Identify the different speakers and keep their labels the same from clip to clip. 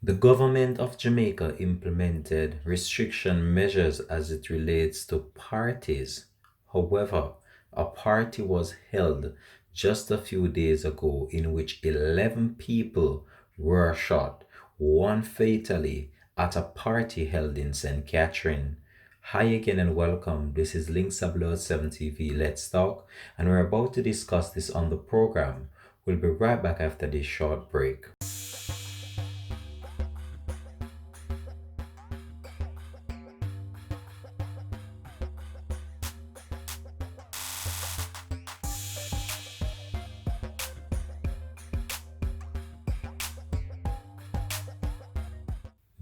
Speaker 1: The government of Jamaica implemented restriction measures as it relates to parties. However, a party was held just a few days ago in which 11 people were shot, one fatally, at a party held in St. Catherine. Hi again and welcome. This is Links7 TV Let's Talk, and we're about to discuss this on the program. We'll be right back after this short break.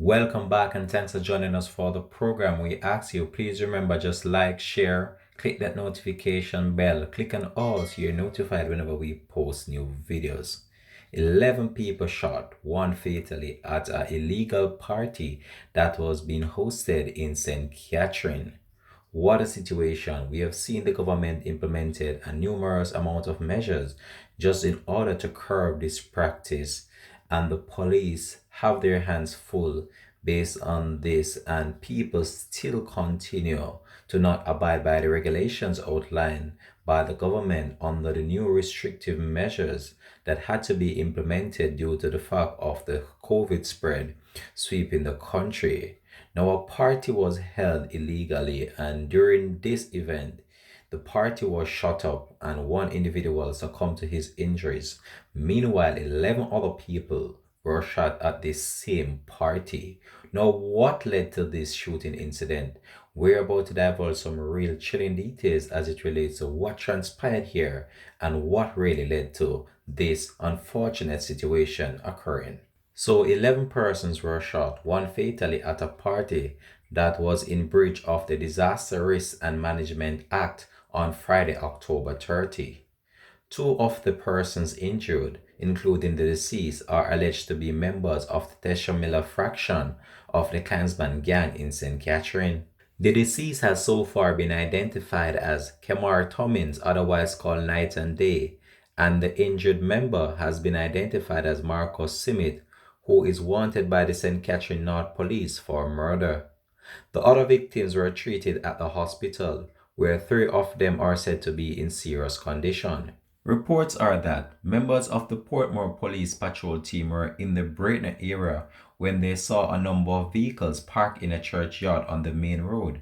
Speaker 1: Welcome back and thanks for joining us for the program. We ask you, please remember, just like, share, click that notification bell, click on all so you're notified whenever we post new videos. 11 people shot, one fatally, at an illegal party that was being hosted in St. Catherine. What a situation. We have seen the government implemented a numerous amount of measures just in order to curb this practice, and the police have their hands full based on this, and people still continue to not abide by the regulations outlined by the government under the new restrictive measures that had to be implemented due to the fact of the COVID spread sweeping the country. Now, a party was held illegally, and during this event, the party was shot up and one individual succumbed to his injuries. Meanwhile, 11 other people were shot at this same party. Now, what led to this shooting incident? We're about to divulge some real chilling details as it relates to what transpired here and what really led to this unfortunate situation occurring. So 11 persons were shot, one fatally, at a party that was in breach of the Disaster Risk and Management Act on Friday, October 30. Two of the persons injured, including the deceased, are alleged to be members of the Tesha Miller fraction of the Klansman gang in St. Catherine. The deceased has so far been identified as Kemar Tommins, otherwise called Night and Day, and the injured member has been identified as Marcus Simit, who is wanted by the St. Catherine North Police for murder. The other victims were treated at the hospital, where three of them are said to be in serious condition. Reports are that members of the Portmore Police Patrol team were in the Breitner area when they saw a number of vehicles parked in a churchyard on the main road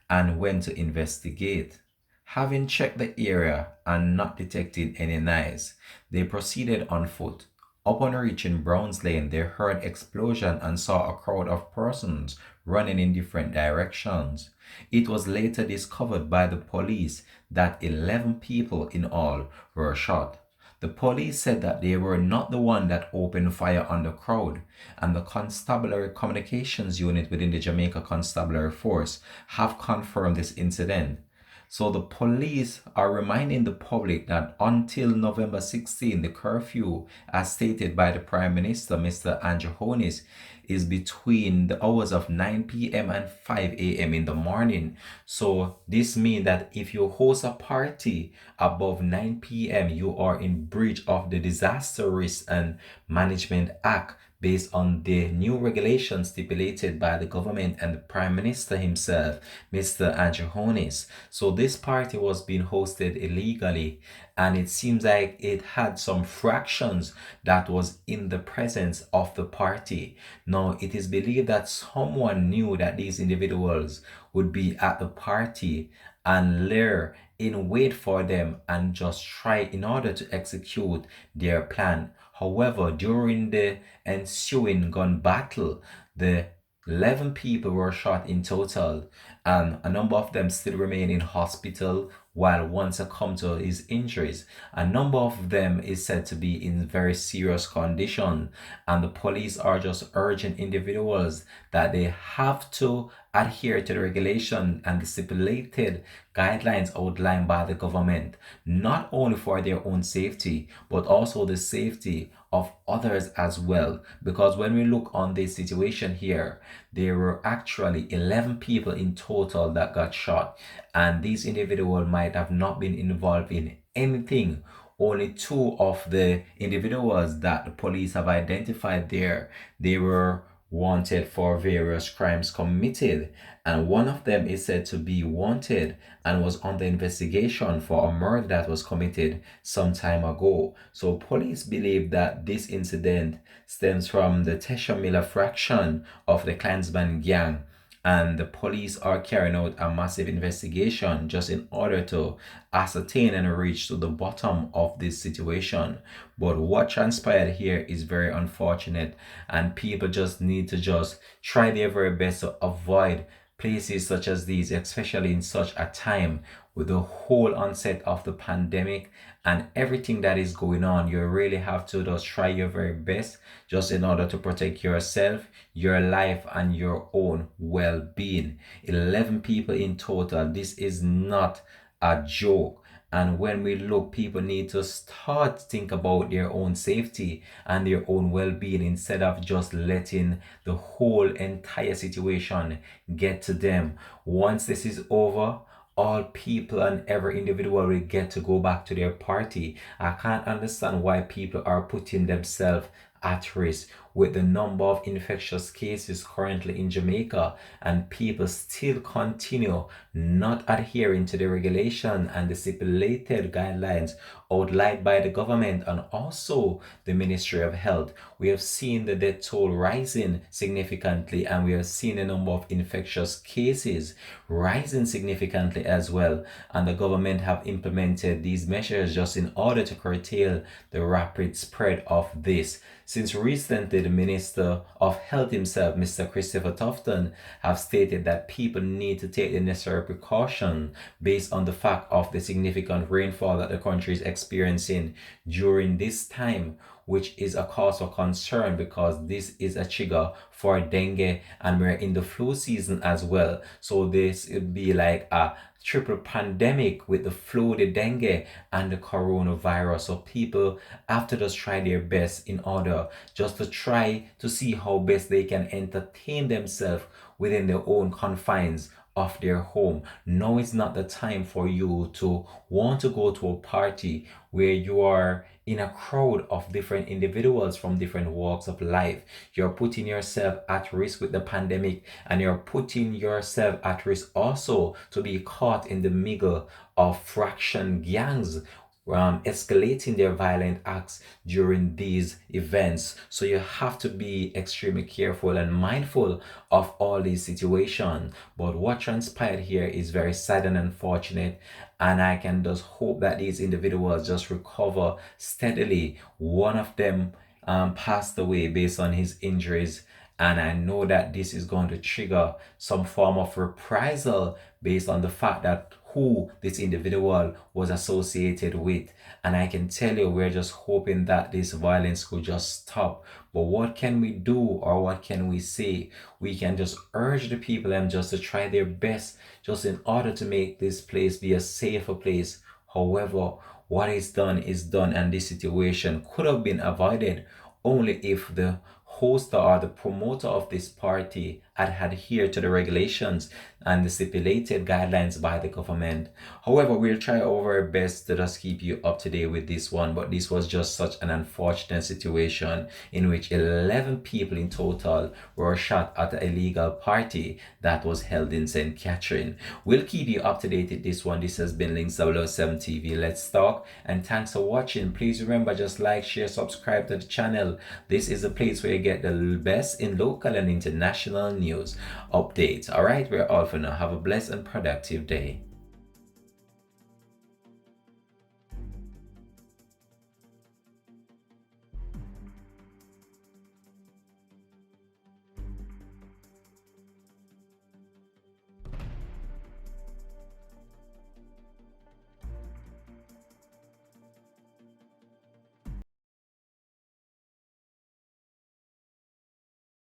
Speaker 1: and went to investigate. Having checked the area and not detecting any knives, they proceeded on foot. Upon reaching Browns Lane, they heard explosion and saw a crowd of persons running in different directions. It was later discovered by the police that 11 people in all were shot. The police said that they were not the one that opened fire on the crowd, and the Constabulary Communications Unit within the Jamaica Constabulary Force have confirmed this incident. So the police are reminding the public that until November 16, the curfew, as stated by the Prime Minister, Mr. Angehonis, is between the hours of 9 p.m. and 5 a.m. in the morning. So this means that if you host a party above 9 p.m., you are in breach of the Disaster Risk and Management Act, based on the new regulations stipulated by the government and the Prime Minister himself, Mr. Angehonis. So this party was being hosted illegally, and it seems like it had some fractions that was in the presence of the party. Now, it is believed that someone knew that these individuals would be at the party and lure in wait for them and just try in order to execute their plan. However, during the ensuing gun battle, the 11 people were shot in total, and a number of them still remain in hospital while one succumbed to his injuries. A number of them is said to be in very serious condition, and the police are just urging individuals that they have to adhere to the regulation and the stipulated guidelines outlined by the government, not only for their own safety, but also the safety of others as well. Because when we look on this situation here, there were actually 11 people in total that got shot, and these individuals might have not been involved in anything. Only two of the individuals that the police have identified there, they were wanted for various crimes committed, and one of them is said to be wanted and was under investigation for a murder that was committed some time ago. So police believe that this incident stems from the Tesha Miller fraction of the Klansman gang, and the police are carrying out a massive investigation just in order to ascertain and reach to the bottom of this situation. But what transpired here is very unfortunate, and people just need to just try their very best to avoid places such as these, especially in such a time with the whole onset of the pandemic and everything that is going on. You really have to just try your very best just in order to protect yourself, your life, and your own well-being. 11 people in total. This is not a joke. And when we look, people need to start to think about their own safety and their own well-being instead of just letting the whole entire situation get to them. Once this is over, all people and every individual will get to go back to their party. I can't understand why people are putting themselves at risk with the number of infectious cases currently in Jamaica, and people still continue not adhering to the regulation and the stipulated guidelines outlined by the government and also the Ministry of Health. We have seen the death toll rising significantly, and we have seen the number of infectious cases rising significantly as well. And the government have implemented these measures just in order to curtail the rapid spread of this. Since recently, the Minister of Health himself, Mr. Christopher Tufton, have stated that people need to take the necessary precaution based on the fact of the significant rainfall that the country is experiencing during this time, which is a cause for concern because this is a trigger for dengue, and we're in the flu season as well. So this would be like a triple pandemic with the flu, the dengue, and the coronavirus. So people have to just try their best in order just to try to see how best they can entertain themselves within their own confines of their home. Now is not the time for you to want to go to a party where you are in a crowd of different individuals from different walks of life. You're putting yourself at risk with the pandemic, and you're putting yourself at risk also to be caught in the middle of fraction gangs escalating their violent acts during these events. So you have to be extremely careful and mindful of all these situations. But what transpired here is very sad and unfortunate, and I can just hope that these individuals just recover steadily. One of them passed away based on his injuries, and I know that this is going to trigger some form of reprisal based on the fact that who this individual was associated with. And I can tell you, we're just hoping that this violence could just stop. But what can we do, or what can we say? We can just urge the people and just to try their best just in order to make this place be a safer place. However, what is done, and this situation could have been avoided only if the host or the promoter of this party had adhered to the regulations and the stipulated guidelines by the government. However, we'll try our best to just keep you up to date with this one, but this was just such an unfortunate situation in which 11 people in total were shot at an illegal party that was held in St. Catherine. We'll keep you up to date with this one. This has been Links 007 TV. Let's talk, and thanks for watching. Please remember, just like, share, subscribe to the channel. This is a place where you get the best in local and international news updates. All right, we're all for now. Have a blessed and productive day.